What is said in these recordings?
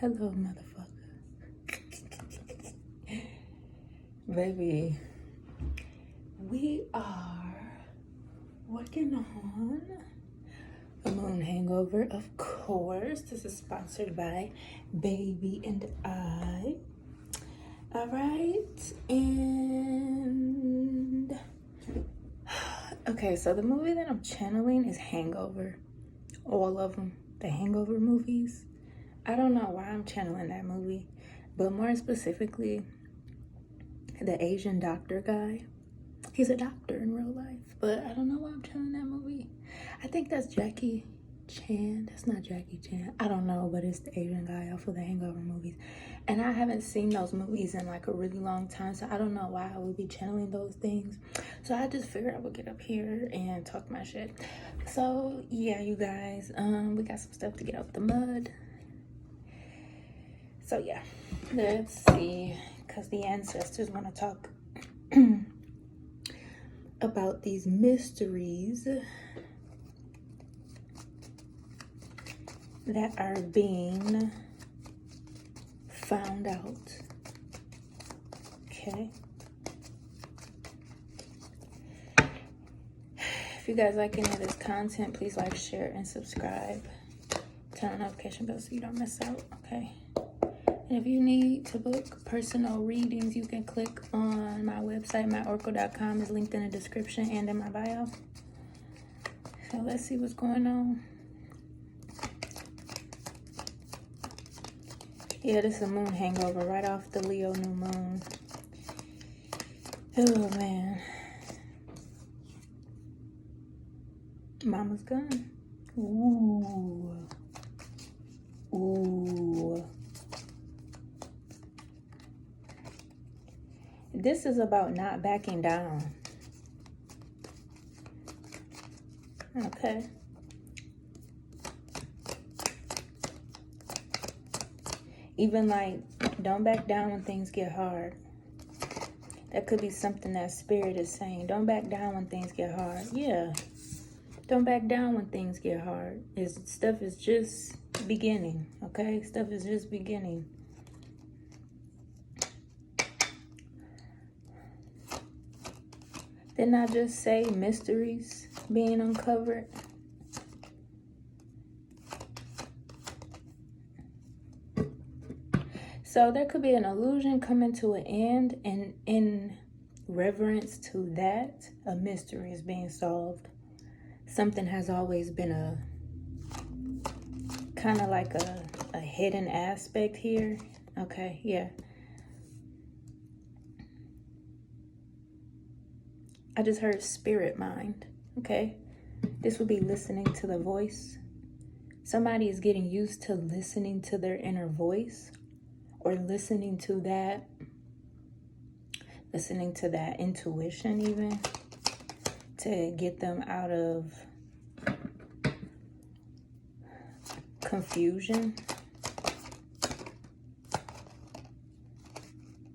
Hello, motherfucker. Baby, we are working on a moon hangover, of course. This is sponsored by Baby and I. All right, and okay, so the movie that I'm channeling is Hangover. All of them, the Hangover movies. I don't know why I'm channeling that movie, but more specifically, the Asian doctor guy. He's a doctor in real life, but I don't know why I'm channeling that movie. I think that's Jackie Chan. That's not Jackie Chan. I don't know, but it's the Asian guy off of the Hangover movies. And I haven't seen those movies in like a really long time, so I don't know why I would be channeling those things. So I just figured I would get up here and talk my shit. So yeah, you guys, we got some stuff to get out the mud. So yeah, let's see, because the ancestors want to talk about these mysteries that are being found out. Okay. If you guys like any of this content, please like, share, and subscribe. Turn on notification bell so you don't miss out, okay? And if you need to book personal readings, you can click on my website, maadoracle.com. It's linked in the description and in my bio. So let's see what's going on. Yeah, this is a moon hangover right off the Leo new moon. Oh, man. Mama's gun. Ooh. Ooh. This is about not backing down. Okay. Even like, don't back down when things get hard. That could be something that spirit is saying. Don't back down when things get hard. Yeah. Don't back down when things get hard. Stuff is just beginning. Okay? Stuff is just beginning. Didn't I just say mysteries being uncovered? So there could be an illusion coming to an end, and in reverence to that, a mystery is being solved. Something has always been a kind of like a hidden aspect here. Okay, yeah. I just heard spirit mind, okay? This would be listening to the voice. Somebody is getting used to listening to their inner voice, or listening to that intuition even, to get them out of confusion.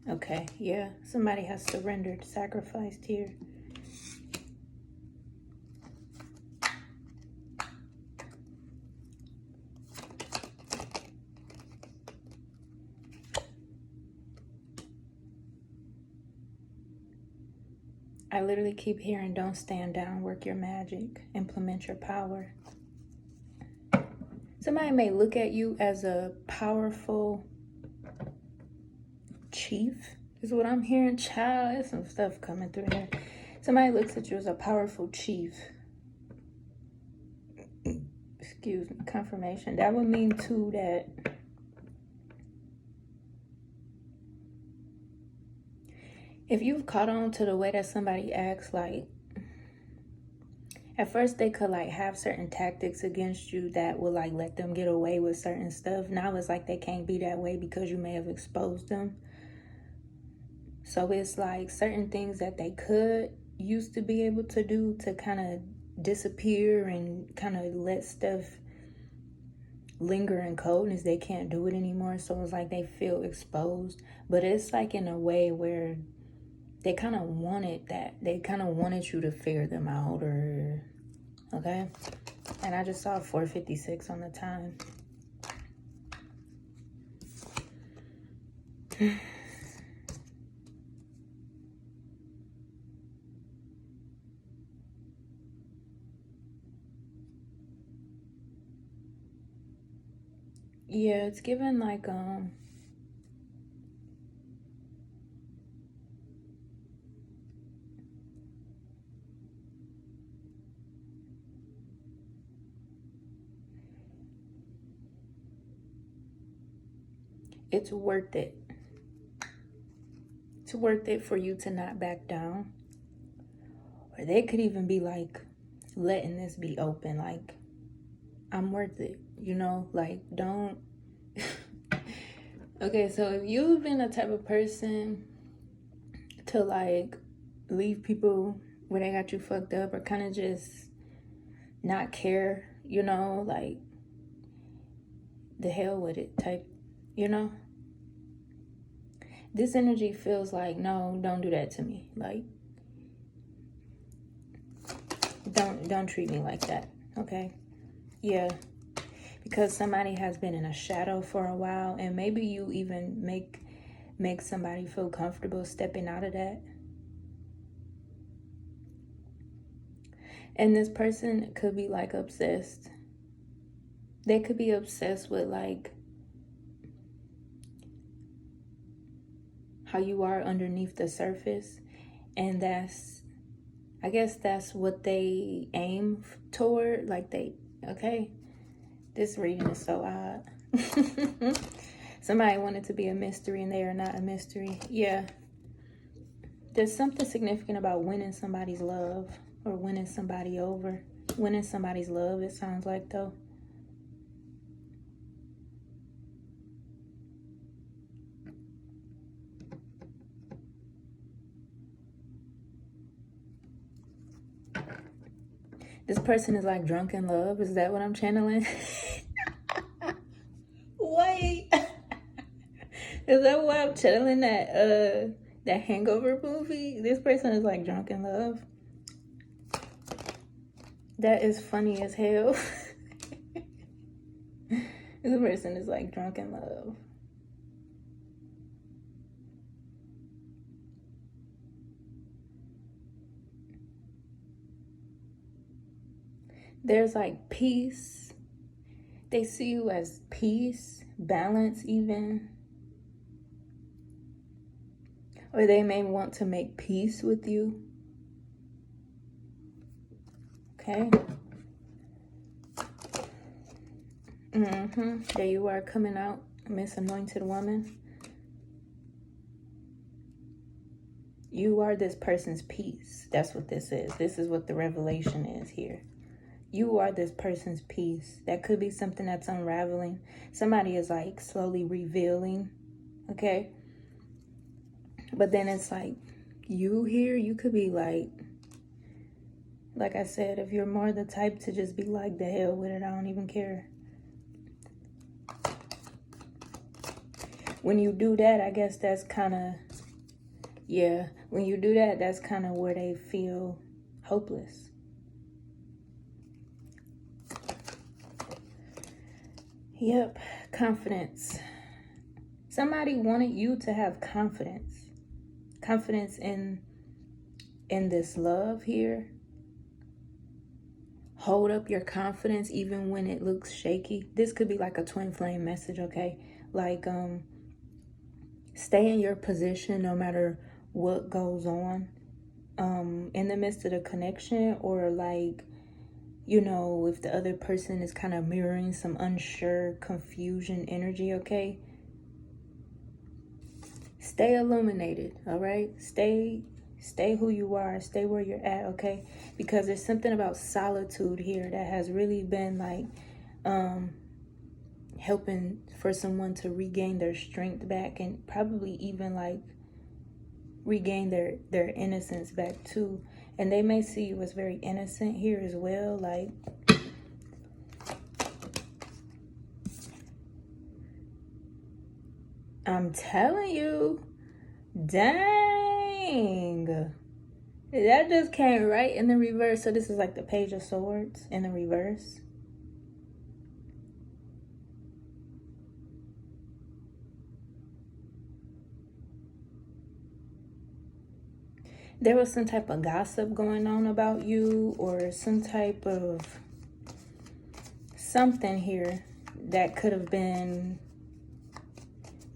Okay, yeah, somebody has surrendered, sacrificed here. I literally keep hearing, don't stand down, work your magic, implement your power. Somebody may look at you as a powerful chief, is what I'm hearing. Child, there's some stuff coming through here. Somebody looks at you as a powerful chief. Excuse me, confirmation. That would mean too that if you've caught on to the way that somebody acts, like at first they could like have certain tactics against you that will like let them get away with certain stuff. Now it's like they can't be that way because you may have exposed them. So it's like certain things that they could used to be able to do to kind of disappear and kind of let stuff linger in coldness, they can't do it anymore. So it's like they feel exposed, but it's like in a way where they kind of wanted that. They kind of wanted you to figure them out, or okay. And I just saw 4:56 on the time. Yeah, it's given like it's worth it. It's worth it for you to not back down. Or they could even be like letting this be open, like, I'm worth it, you know, like, don't. Okay, so if you've been a type of person to like leave people where they got you fucked up, or kind of just not care, you know, like, the hell with it type, you know, this energy feels like, no, don't do that to me. Like, don't treat me like that. Okay. Yeah. Because somebody has been in a shadow for a while, and maybe you even make somebody feel comfortable stepping out of that. And this person could be like obsessed. They could be obsessed with like how you are underneath the surface, and I guess that's what they aim toward. Like okay, this reading is so odd. Somebody wanted to be a mystery and they are not a mystery. Yeah. There's something significant about winning somebody's love, or winning somebody over. Winning somebody's love, it sounds like, though. This person is like drunk in love. Is that what I'm channeling? Wait. Is that why I'm channeling that Hangover movie? This person is like drunk in love. That is funny as hell. This person is like drunk in love. There's like peace. They see you as peace, balance even. Or they may want to make peace with you. Okay. There you are coming out, Miss Anointed Woman. You are this person's peace. That's what this is. This is what the revelation is here. You are this person's peace. That could be something that's unraveling. Somebody is like slowly revealing. Okay. But then it's like you here, you could be like I said, if you're more the type to just be like, the hell with it, I don't even care. When you do that, I guess that's kind of, yeah, when you do that, that's kind of where they feel hopeless. Yep, confidence. Somebody wanted you to have confidence. Confidence in this love here. Hold up your confidence even when it looks shaky. This could be like a twin flame message, okay? Like, stay in your position no matter what goes on in the midst of the connection, or like, you know, if the other person is kind of mirroring some unsure, confusion energy, okay? Stay illuminated, all right? Stay who you are. Stay where you're at, okay? Because there's something about solitude here that has really been like helping for someone to regain their strength back, and probably even like regain their innocence back too. And they may see you as very innocent here as well. Like, I'm telling you, dang, that just came right in the reverse. So this is like the Page of Swords in the reverse. there was some type of gossip going on about you, or some type of something here that could have been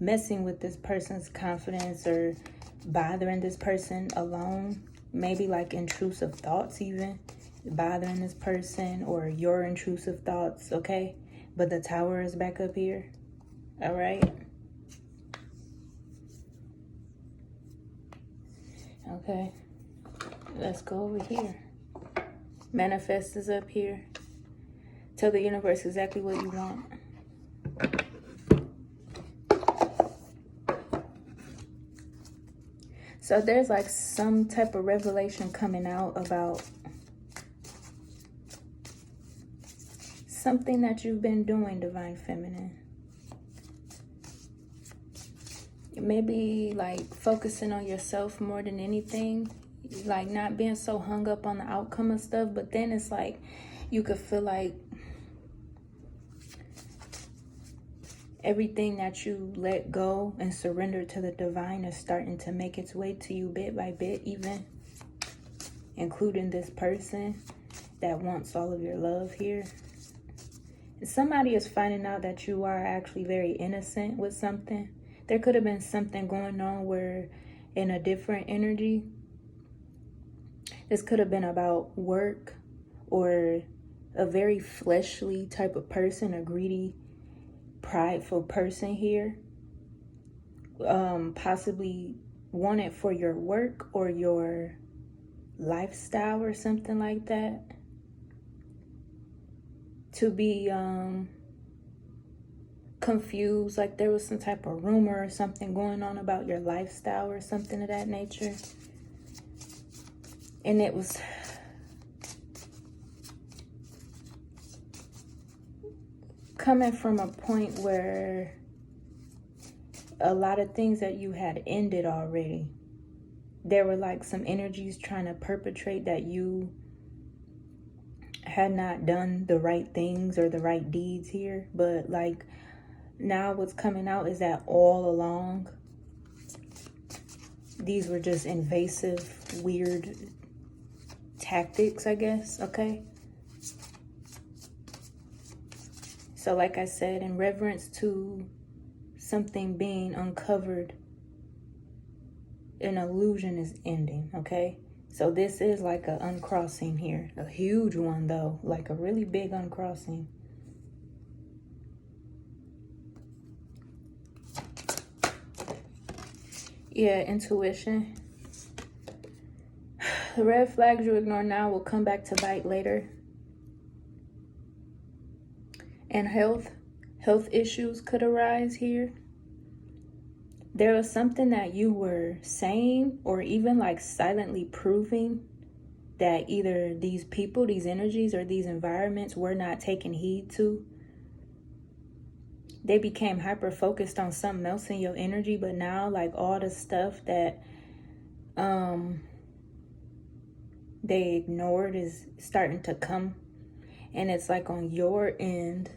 messing with this person's confidence or bothering this person alone. Maybe like intrusive thoughts even bothering this person, or your intrusive thoughts, okay? But the Tower is back up here, all right? Okay, let's go over here. Manifest is up here. Tell the universe exactly what you want. So there's like some type of revelation coming out about something that you've been doing, Divine Feminine. Maybe like focusing on yourself more than anything. Like not being so hung up on the outcome of stuff. But then it's like you could feel like everything that you let go and surrender to the divine is starting to make its way to you bit by bit, even including this person that wants all of your love here. Somebody is finding out that you are actually very innocent with something. There could have been something going on where in a different energy, this could have been about work or a very fleshly type of person, a greedy, prideful person here, possibly want it for your work or your lifestyle or something like that, to be confused, like there was some type of rumor or something going on about your lifestyle or something of that nature, and it was coming from a point where a lot of things that you had ended already. There were like some energies trying to perpetrate that you had not done the right things or the right deeds here. But like now what's coming out is that all along, these were just invasive, weird tactics, I guess, okay? So like I said, in reverence to something being uncovered, an illusion is ending, okay? So this is like an uncrossing here. A huge one though, like a really big uncrossing. Yeah, intuition. The red flags you ignore now will come back to bite later. And health issues could arise here. There was something that you were saying or even like silently proving that either these people, these energies, or these environments were not taking heed to. They became hyper focused on something else in your energy, but now like all the stuff that they ignored is starting to come, and it's like on your end,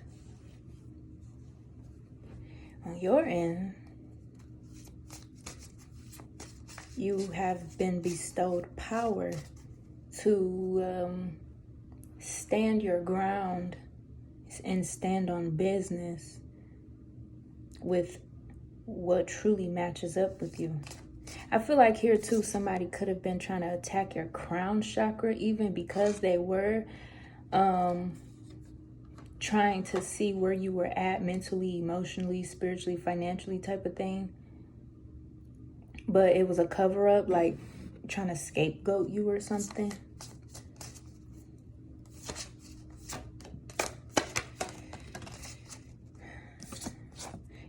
you have been bestowed power to stand your ground and stand on business with what truly matches up with you. I feel like here too, somebody could have been trying to attack your crown chakra, even because they were trying to see where you were at mentally, emotionally, spiritually, financially type of thing. But it was a cover-up, like trying to scapegoat you or something.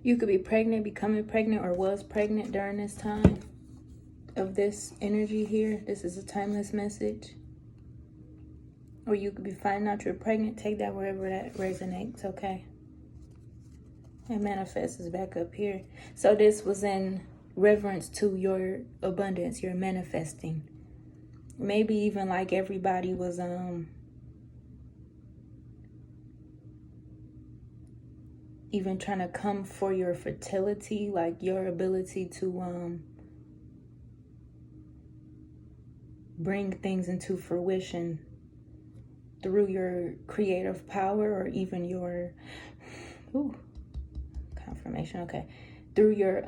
You could be pregnant, becoming pregnant, or was pregnant during this time of this energy here. This is a timeless message. Or you could be finding out you're pregnant. Take that wherever that resonates, okay? And manifest is back up here. So this was in reverence to your abundance, your manifesting. Maybe even like everybody was even trying to come for your fertility, like your ability to bring things into fruition through your creative power, or even your confirmation, okay, through your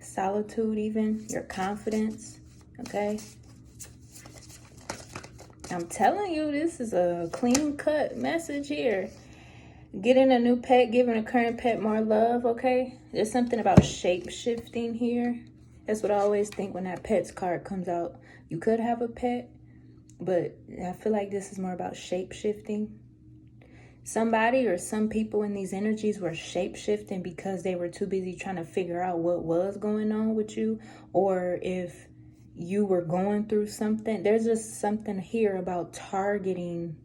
solitude, even your confidence. Okay, I'm telling you, this is a clean cut message here. Getting a new pet, giving a current pet more love. Okay, there's something about shape shifting here. That's what I always think when that pets card comes out. You could have a pet, but I feel like this is more about shape shifting. Somebody or some people in these energies were shape shifting because they were too busy trying to figure out what was going on with you, or if you were going through something. There's just something here about targeting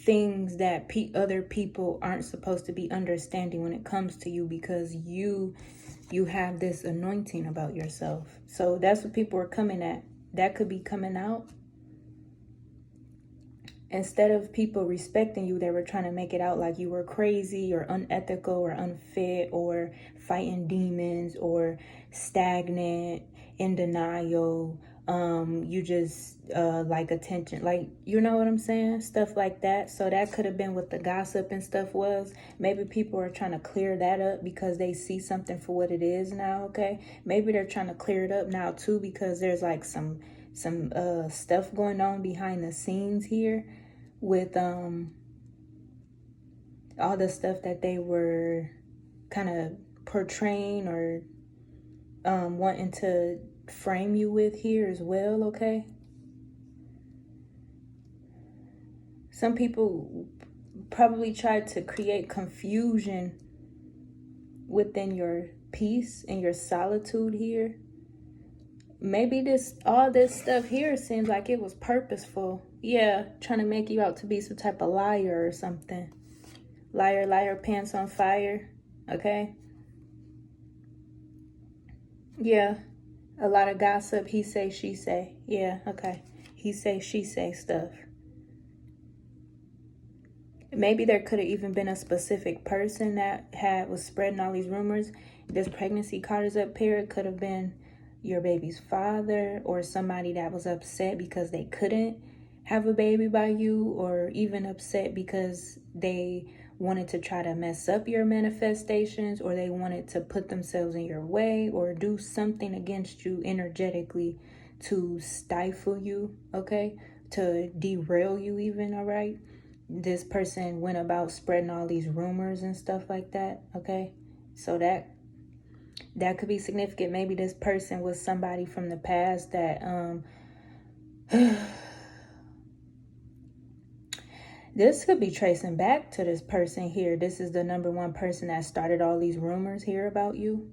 things that other people aren't supposed to be understanding when it comes to you, because you have this anointing about yourself. So that's what people are coming at. That could be coming out. Instead of people respecting you, they were trying to make it out like you were crazy or unethical or unfit or fighting demons or stagnant, in denial. You just like attention, like, you know what I'm saying? Stuff like that. So that could have been what the gossip and stuff was. Maybe people are trying to clear that up because they see something for what it is now, okay? Maybe they're trying to clear it up now too, because there's like some stuff going on behind the scenes here with all the stuff that they were kind of portraying or wanting to frame you with here as well, okay? Some people probably tried to create confusion within your peace and your solitude here. Maybe all this stuff here seems like it was purposeful. Yeah, trying to make you out to be some type of liar or something. Liar, liar, pants on fire. Okay? Yeah. A lot of gossip. He say, she say. Yeah, okay. He say, she say stuff. Maybe there could have even been a specific person that was spreading all these rumors. This pregnancy card is up here. It could have been your baby's father, or somebody that was upset because they couldn't have a baby by you, or even upset because they wanted to try to mess up your manifestations, or they wanted to put themselves in your way or do something against you energetically to stifle you, okay? To derail you even, all right? This person went about spreading all these rumors and stuff like that, okay? So that could be significant. Maybe this person was somebody from the past that this could be tracing back to this person here. This is the number one person that started all these rumors here about you.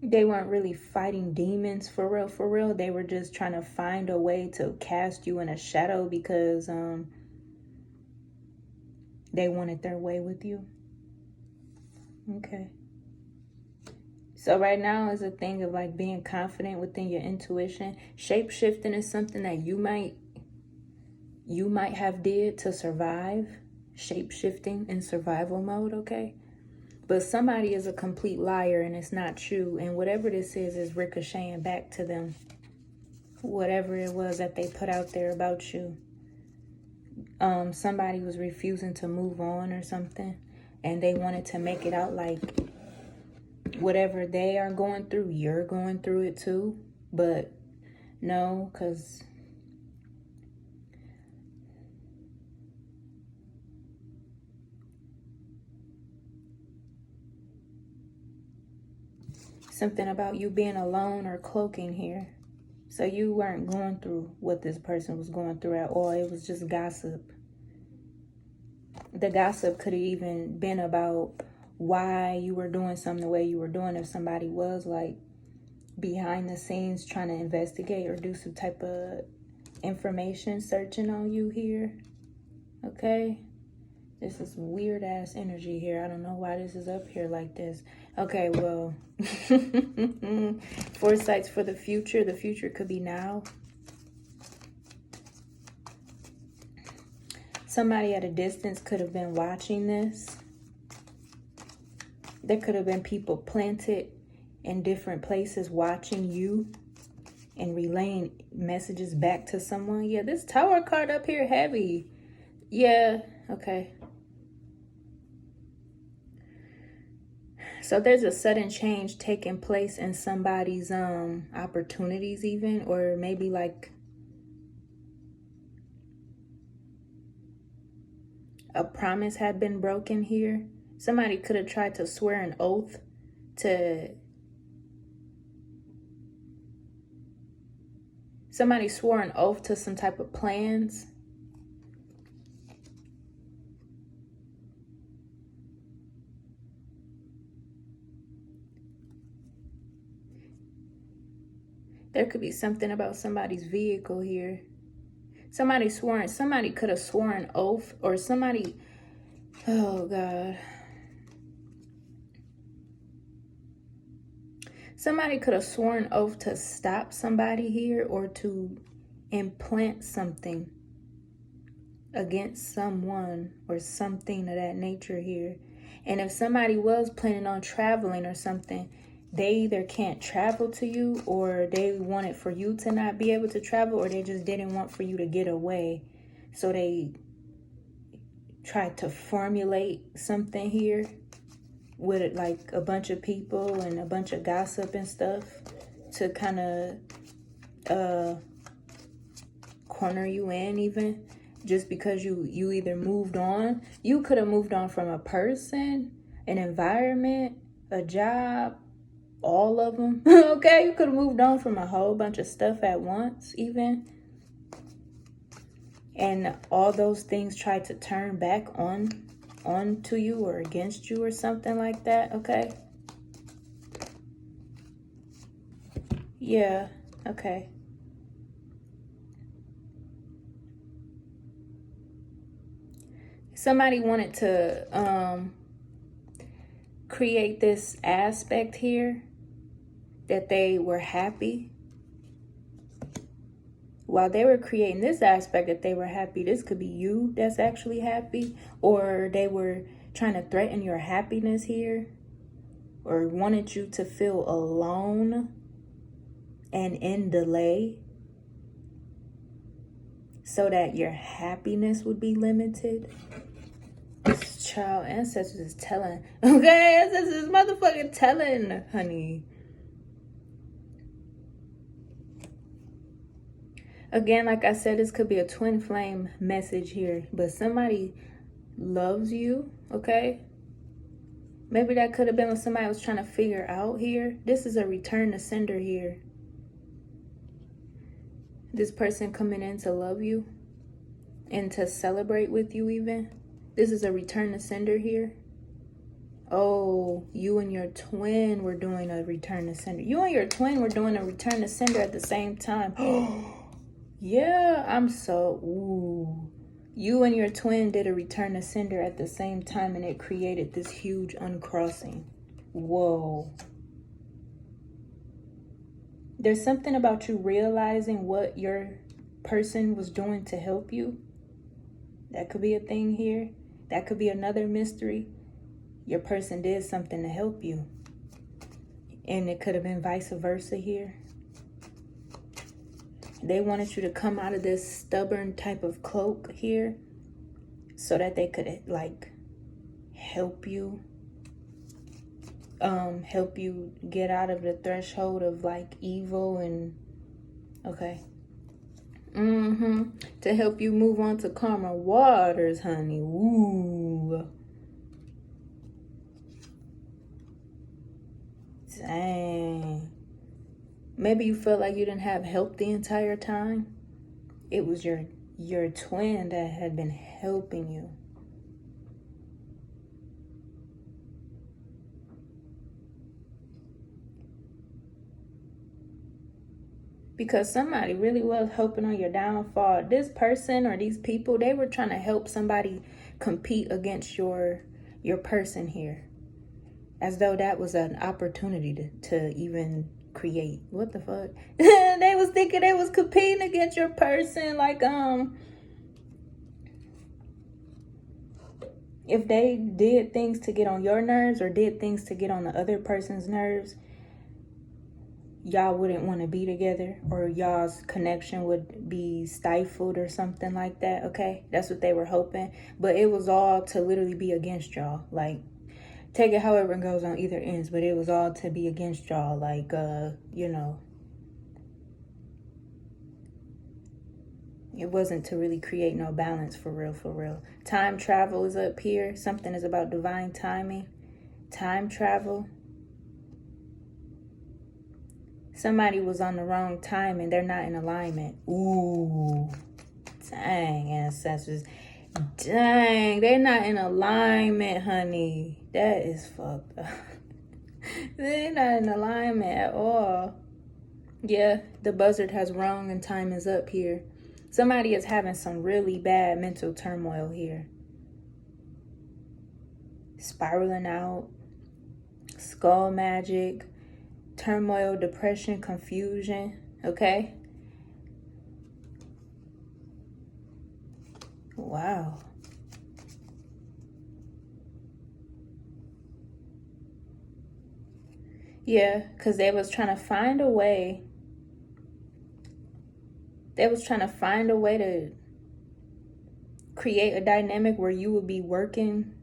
They weren't really fighting demons for real, for real. They were just trying to find a way to cast you in a shadow because they wanted their way with you. Okay. So right now is a thing of like being confident within your intuition. Shape shifting is something that you might have did to survive. Shape shifting in survival mode, okay? But somebody is a complete liar and it's not you. And whatever this is ricocheting back to them. Whatever it was that they put out there about you. Somebody was refusing to move on or something. And they wanted to make it out like whatever they are going through, you're going through it too. But no, because something about you being alone or cloaking here. So you weren't going through what this person was going through at all. It was just gossip. The gossip could have even been about why you were doing something the way you were doing. If somebody was like behind the scenes trying to investigate or do some type of information searching on you here. Okay? This is weird ass energy here. I don't know why this is up here like this. Okay, well, foresights for the future. The future could be now. Somebody at a distance could have been watching this. There could have been people planted in different places watching you and relaying messages back to someone. Yeah, this Tower card up here heavy. Yeah, okay. So there's a sudden change taking place in somebody's opportunities even, or maybe like a promise had been broken here. Somebody could have tried to swear an oath to... Somebody swore an oath to some type of plans. There could be something about somebody's vehicle here. Somebody could have sworn an oath, or somebody, oh God. Somebody could have sworn an oath to stop somebody here, or to implant something against someone or something of that nature here. And if somebody was planning on traveling or something, they either can't travel to you, or they wanted for you to not be able to travel, or they just didn't want for you to get away. So they tried to formulate something here with like a bunch of people and a bunch of gossip and stuff to kind of corner you in, even just because you either moved on. You could have moved on from a person, an environment, a job, all of them. Okay, you could have moved on from a whole bunch of stuff at once even, and all those things tried to turn back on to you or against you or something like that. Okay, yeah, okay. Somebody wanted to create this aspect here that they were happy. While they were creating this aspect that they were happy, this could be you that's actually happy, or they were trying to threaten your happiness here, or wanted you to feel alone and in delay so that your happiness would be limited. This child ancestors is telling. Okay, ancestors is motherfucking telling, honey. Again, like I said, this could be a twin flame message here, but somebody loves you, okay? Maybe that could have been what somebody was trying to figure out here. This is a return to sender here. This person coming in to love you and to celebrate with you even. This is a return to sender here. Oh, you and your twin were doing a return to sender. You and your twin were doing a return to sender at the same time. Yeah, I'm so, ooh. You and your twin did a return to sender at the same time, and it created this huge uncrossing. Whoa. There's something about you realizing what your person was doing to help you. That could be a thing here. That could be another mystery. Your person did something to help you. And it could have been vice versa here. They wanted you to come out of this stubborn type of cloak here so that they could like help you get out of the threshold of like evil and okay. To help you move on to calmer waters, honey. Ooh. Dang. Maybe you felt like you didn't have help the entire time. It was your twin that had been helping you. Because somebody really was hoping on your downfall. This person or these people, they were trying to help somebody compete against your person here. As though that was an opportunity to even create. What the fuck? They was thinking they was competing against your person. Like, If they did things to get on your nerves or did things to get on the other person's nerves, y'all wouldn't want to be together, or y'all's connection would be stifled or something like that, okay? That's what they were hoping. But it was all to literally be against y'all. Like, take it however it goes on either ends, but it was all to be against y'all. Like, you know, it wasn't to really create no balance for real, for real. Time travel is up here. Something is about divine timing. Time travel. Somebody was on the wrong time and they're not in alignment. Ooh, dang, ancestors. Dang, they're not in alignment, honey. That is fucked up. They're not in alignment at all. Yeah, the buzzard has rung and time is up here. Somebody is having some really bad mental turmoil here. Spiraling out. Skull magic. Turmoil, depression, confusion. Okay? Wow. Yeah, because they was trying to find a way. They was trying to find a way to create a dynamic where you would be working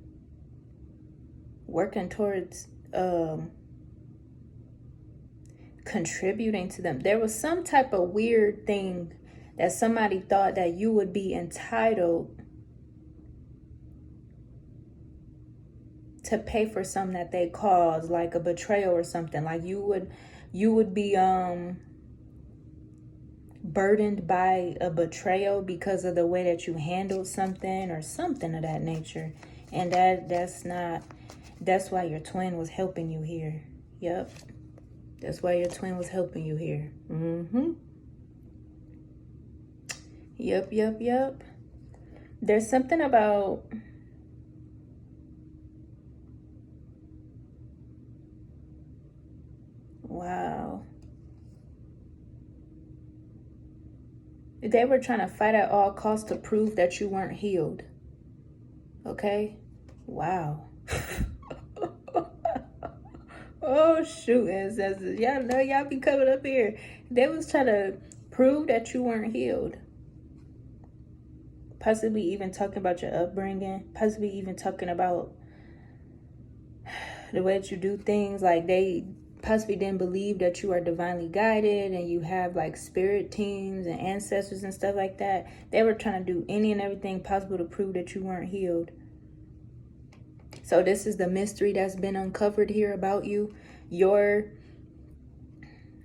towards contributing to them. There was some type of weird thing that somebody thought that you would be entitled to pay for something that they caused, like a betrayal or something. Like you would be burdened by a betrayal because of the way that you handled something or something of that nature. And that's why your twin was helping you here. Yep. That's why your twin was helping you here. Yep. There's something about wow. They were trying to fight at all costs to prove that you weren't healed. Okay? Wow. Oh, shoot, ancestors. Y'all know y'all be coming up here. They was trying to prove that you weren't healed. Possibly even talking about your upbringing. Possibly even talking about the way that you do things. Like they possibly didn't believe that you are divinely guided and you have like spirit teams and ancestors and stuff like that. They were trying to do any and everything possible to prove that you weren't healed. So this is the mystery that's been uncovered here about you. Your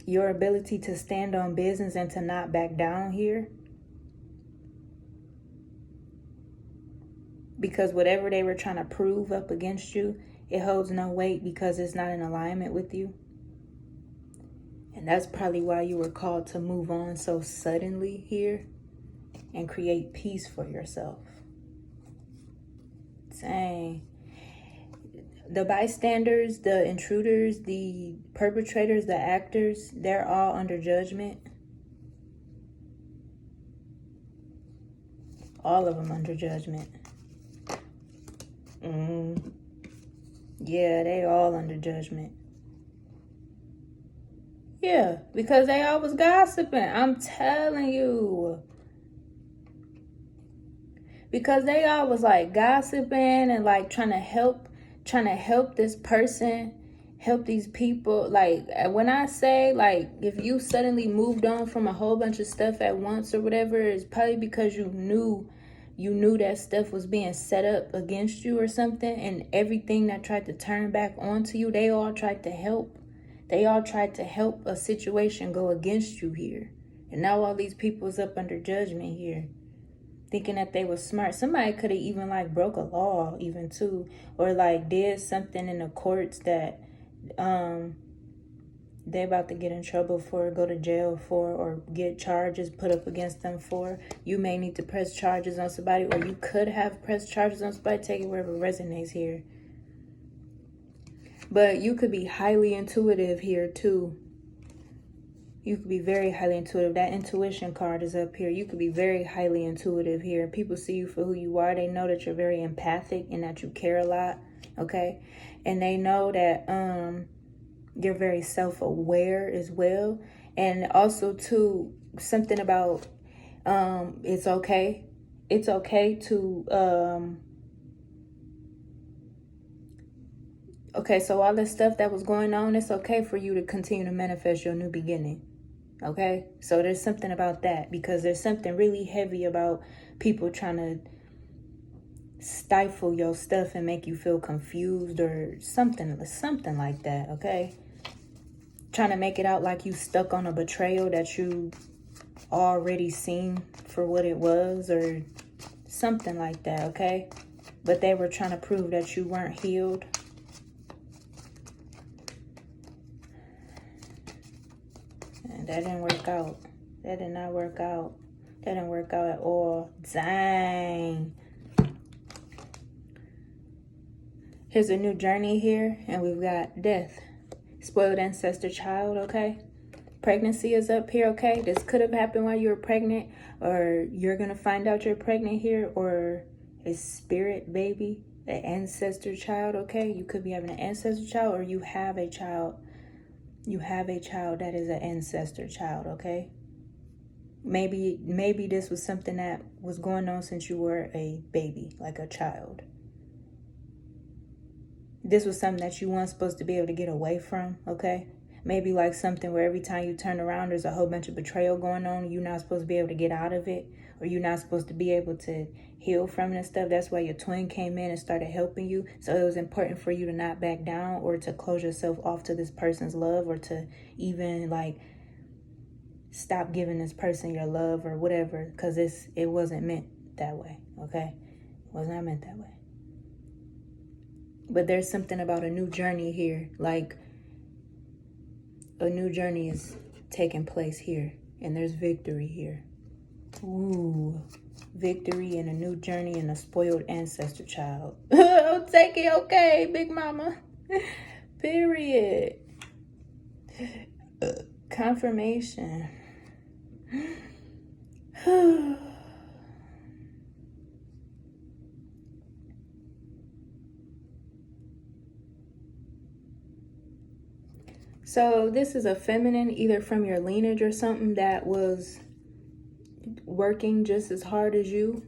ability to stand on business and to not back down here. Because whatever they were trying to prove up against you, it holds no weight because it's not in alignment with you. And that's probably why you were called to move on so suddenly here and create peace for yourself. Dang. The bystanders, the intruders, the perpetrators, the actors, they're all under judgment. All of them under judgment. Yeah, they all under judgment. Yeah, because they all was gossiping. I'm telling you. Because they all was like gossiping and like trying to help this person, help these people. Like when I say like if you suddenly moved on from a whole bunch of stuff at once or whatever, it's probably because you knew that stuff was being set up against you or something, and everything that tried to turn back onto you, they all tried to help. They all tried to help a situation go against you here. And now all these people's up under judgment here, thinking that they were smart. Somebody could have even like broke a law even too, or like did something in the courts that they about to get in trouble for, go to jail for, or get charges put up against them for. You may need to press charges on somebody, or you could have pressed charges on somebody. Take it wherever it resonates here. But you could be highly intuitive here too. You could be very highly intuitive. That intuition card is up here. You could be very highly intuitive here. People see you for who you are. They know that you're very empathic and that you care a lot, okay? And they know that you're very self-aware as well. And also, too, something about it's okay. It's okay to... Okay, so all this stuff that was going on, it's okay for you to continue to manifest your new beginning. Okay? So there's something about that, because there's something really heavy about people trying to stifle your stuff and make you feel confused or something like that, okay? Trying to make it out like you stuck on a betrayal that you already seen for what it was or something like that, okay? But they were trying to prove that you weren't healed. That didn't work out. That did not work out. That didn't work out at all. Dang. Here's a new journey here, and we've got death. Spoiled ancestor child, okay? Pregnancy is up here, okay? This could have happened while you were pregnant, or you're going to find out you're pregnant here, or a spirit baby, an ancestor child, okay? You could be having an ancestor child, or you have a child. You have a child that is an ancestor child, okay? Maybe this was something that was going on since you were a baby, like a child. This was something that you weren't supposed to be able to get away from, okay? Maybe like something where every time you turn around, there's a whole bunch of betrayal going on. You're not supposed to be able to get out of it, or you're not supposed to be able to heal from it and stuff. That's why your twin came in and started helping you. So it was important for you to not back down or to close yourself off to this person's love, or to even like stop giving this person your love or whatever, because it wasn't meant that way, okay? It was not meant that way. But there's something about a new journey here, like a new journey is taking place here, and there's victory here. Ooh, victory and a new journey and a spoiled ancestor child. I'll take it, okay, big mama. Period. Confirmation. So this is a feminine, either from your lineage or something, that was working just as hard as you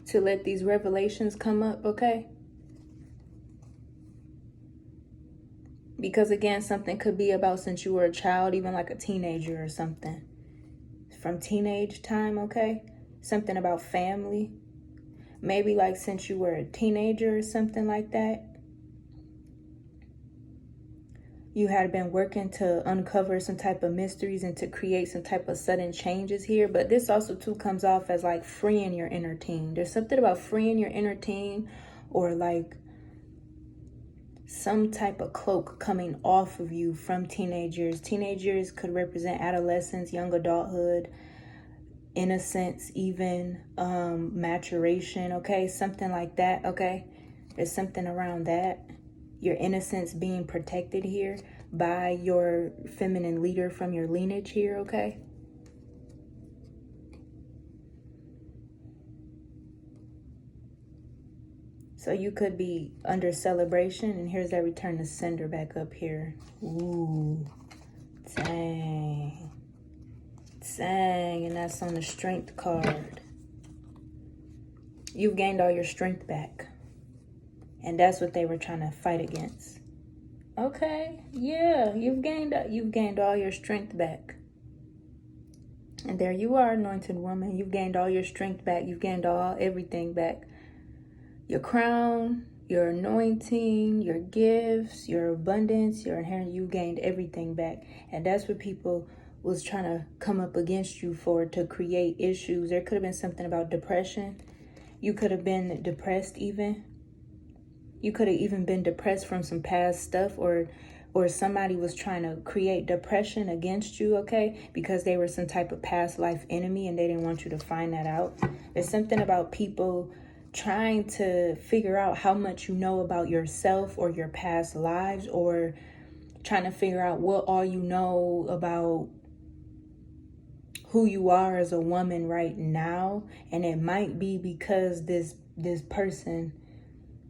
to let these revelations come up, okay? Because again, something could be about since you were a child, even like a teenager or something. From teenage time, okay? Something about family. Maybe like since you were a teenager or something like that. You had been working to uncover some type of mysteries and to create some type of sudden changes here. But this also too comes off as like freeing your inner teen. There's something about freeing your inner teen, or like some type of cloak coming off of you from teenagers. Teenagers could represent adolescence, young adulthood, innocence, even maturation, okay? Something like that, okay? There's something around that. Your innocence being protected here by your feminine leader from your lineage here, okay? So you could be under celebration, and here's that return to sender back up here. Ooh, dang. Dang, and that's on the strength card. You've gained all your strength back. And that's what they were trying to fight against. Okay, yeah, you've gained all your strength back. And there you are, anointed woman. You've gained all your strength back. You've gained everything back. Your crown, your anointing, your gifts, your abundance, your inherent, you gained everything back. And that's what people was trying to come up against you for, to create issues. There could have been something about depression. You could have been depressed even. You could have even been depressed from some past stuff, or somebody was trying to create depression against you, okay? Because they were some type of past life enemy and they didn't want you to find that out. There's something about people trying to figure out how much you know about yourself or your past lives, or trying to figure out what all you know about who you are as a woman right now, and it might be because this person,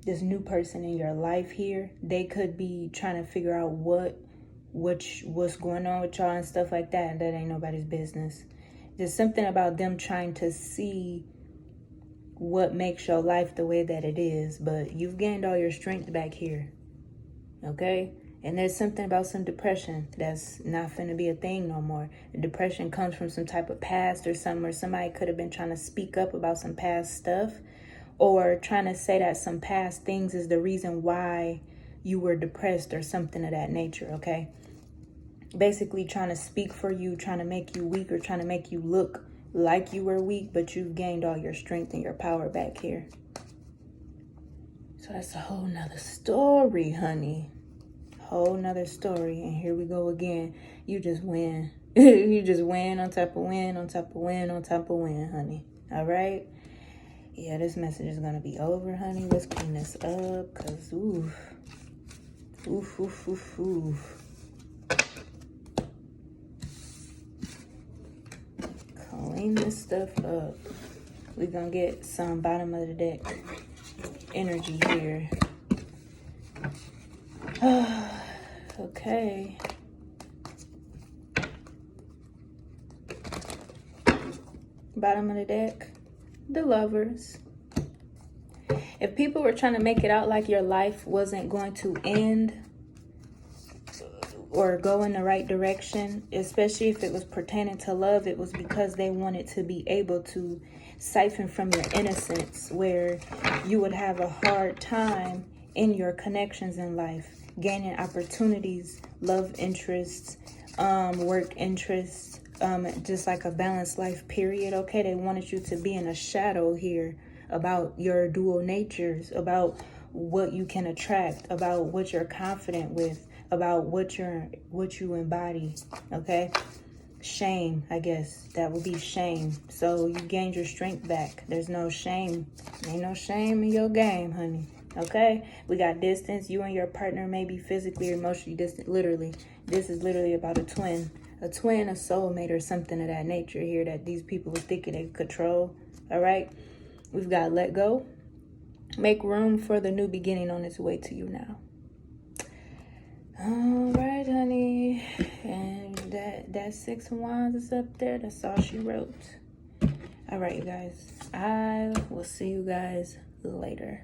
this new person in your life here, they could be trying to figure out what's going on with y'all and stuff like that, and that ain't nobody's business. There's something about them trying to see what makes your life the way that it is, but you've gained all your strength back here, okay? And there's something about some depression that's not finna be a thing no more. The depression comes from some type of past or something, or somebody could have been trying to speak up about some past stuff, or trying to say that some past things is the reason why you were depressed or something of that nature, okay? Basically trying to speak for you, trying to make you weak, or trying to make you look like you were weak, but you've gained all your strength and your power back here. So that's a whole nother story, honey. Whole nother story. And here we go again. You just win. You just win on top of win on top of win on top of win, honey. All right? Yeah, this message is going to be over, honey. Let's clean this up, because oof. Oof, oof, oof, oof. Clean this stuff up. We're going to get some bottom of the deck energy here. Okay. Bottom of the deck, the Lovers. If people were trying to make it out like your life wasn't going to end or go in the right direction, especially if it was pertaining to love, it was because they wanted to be able to siphon from your innocence, where you would have a hard time in your connections in life, gaining opportunities, love interests, work interests, just like a balanced life period, okay? They wanted you to be in a shadow here about your dual natures, about what you can attract, about what you're confident with, about what you embody, okay? Shame, I guess that would be shame. So you gained your strength back. There's no shame. Ain't no shame in your game, honey. Okay, we got distance. You and your partner may be physically or emotionally distant. Literally, this is literally about a twin, a soulmate, or something of that nature here that these people are thinking they control. All right, we've got let go. Make room for the new beginning on its way to you now. All right, honey, and that 6 of Wands is up there. That's all she wrote. All right, you guys, I will see you guys later.